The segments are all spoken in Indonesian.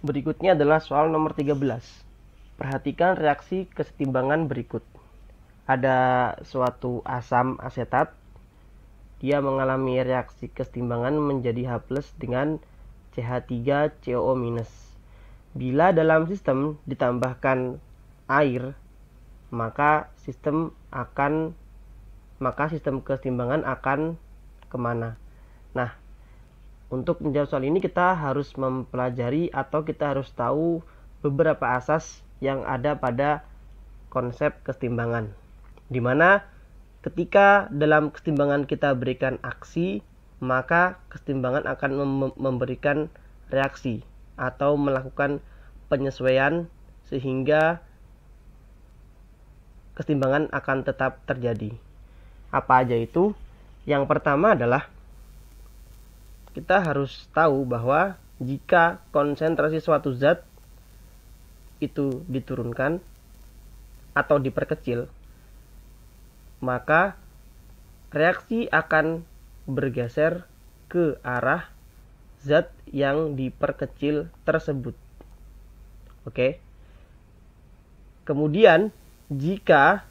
Berikutnya adalah soal nomor 13. Perhatikan reaksi kesetimbangan berikut. Ada suatu asam asetat. Dia mengalami reaksi kesetimbangan menjadi H+ dengan CH3COO-. Bila dalam sistem ditambahkan air, maka sistem kesetimbangan akan kemana? Nah, untuk menjawab soal ini kita harus mempelajari atau kita harus tahu beberapa asas yang ada pada konsep kesetimbangan. Di mana ketika dalam kesetimbangan kita berikan aksi, maka kesetimbangan akan memberikan reaksi atau melakukan penyesuaian sehingga kesetimbangan akan tetap terjadi. Apa aja itu? Yang pertama adalah kita harus tahu bahwa jika konsentrasi suatu zat itu diturunkan atau diperkecil, maka reaksi akan bergeser ke arah zat yang diperkecil tersebut. Oke. Kemudian jika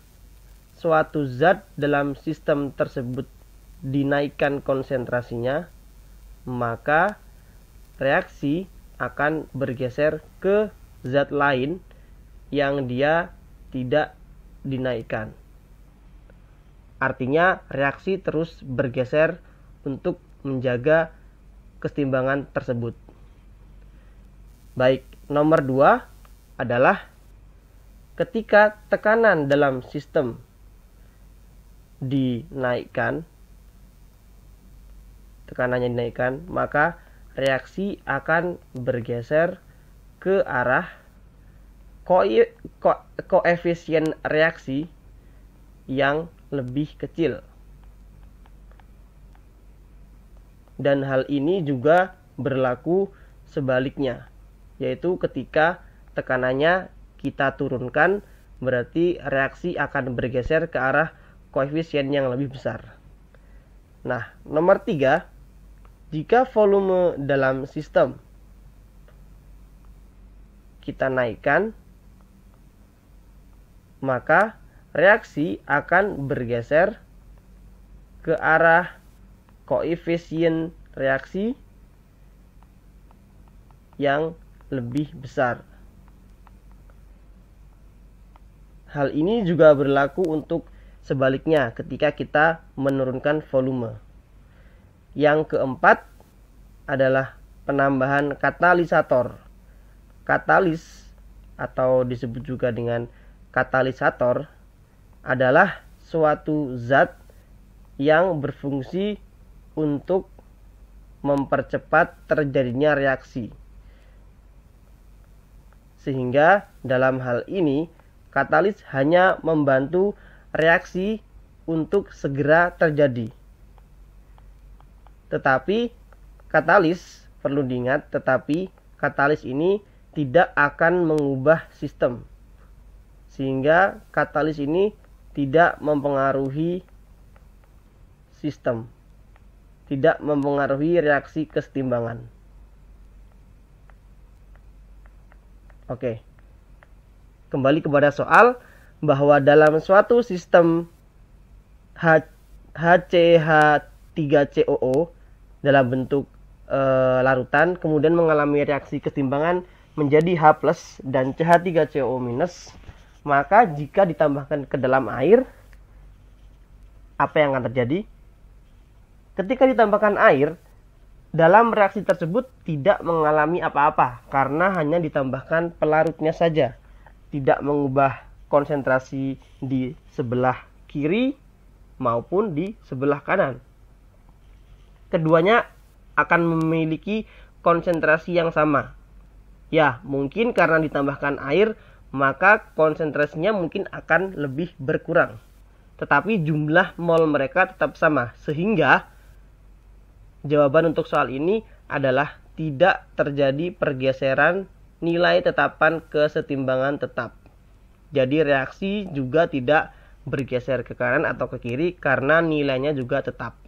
suatu zat dalam sistem tersebut dinaikkan konsentrasinya, maka reaksi akan bergeser ke zat lain yang dia tidak dinaikkan. Artinya reaksi terus bergeser untuk menjaga kesetimbangan tersebut. Baik, nomor 2 adalah ketika tekanan dalam sistem dinaikkan, maka reaksi akan bergeser ke arah koefisien reaksi yang lebih kecil. Dan hal ini juga berlaku sebaliknya, yaitu ketika tekanannya kita turunkan, berarti reaksi akan bergeser ke arah koefisien yang lebih besar. Nah, nomor 3, jika volume dalam sistem kita naikkan, maka reaksi akan bergeser ke arah koefisien reaksi yang lebih besar. Hal ini juga berlaku untuk sebaliknya ketika kita menurunkan volume. Yang keempat adalah penambahan katalisator. Katalis atau disebut juga dengan katalisator adalah suatu zat yang berfungsi untuk mempercepat terjadinya reaksi. Sehingga dalam hal ini katalis hanya membantu reaksi untuk segera terjadi. Tetapi katalis, perlu diingat, katalis ini tidak akan mengubah sistem. Sehingga katalis ini tidak mempengaruhi sistem. Tidak mempengaruhi reaksi kesetimbangan. Oke. Kembali kepada soal bahwa dalam suatu sistem HCH3COO dalam bentuk larutan kemudian mengalami reaksi kesetimbangan menjadi H+ dan CH3COO-, maka jika ditambahkan ke dalam air, apa yang akan terjadi? Ketika ditambahkan air, dalam reaksi tersebut tidak mengalami apa-apa karena hanya ditambahkan pelarutnya saja, tidak mengubah konsentrasi di sebelah kiri maupun di sebelah kanan. Keduanya akan memiliki konsentrasi yang sama. Ya, mungkin karena ditambahkan air, maka konsentrasinya mungkin akan lebih berkurang. Tetapi jumlah mol mereka tetap sama. Sehingga jawaban untuk soal ini adalah tidak terjadi pergeseran nilai tetapan kesetimbangan tetap. Jadi reaksi juga tidak bergeser ke kanan atau ke kiri karena nilainya juga tetap.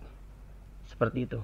Seperti itu.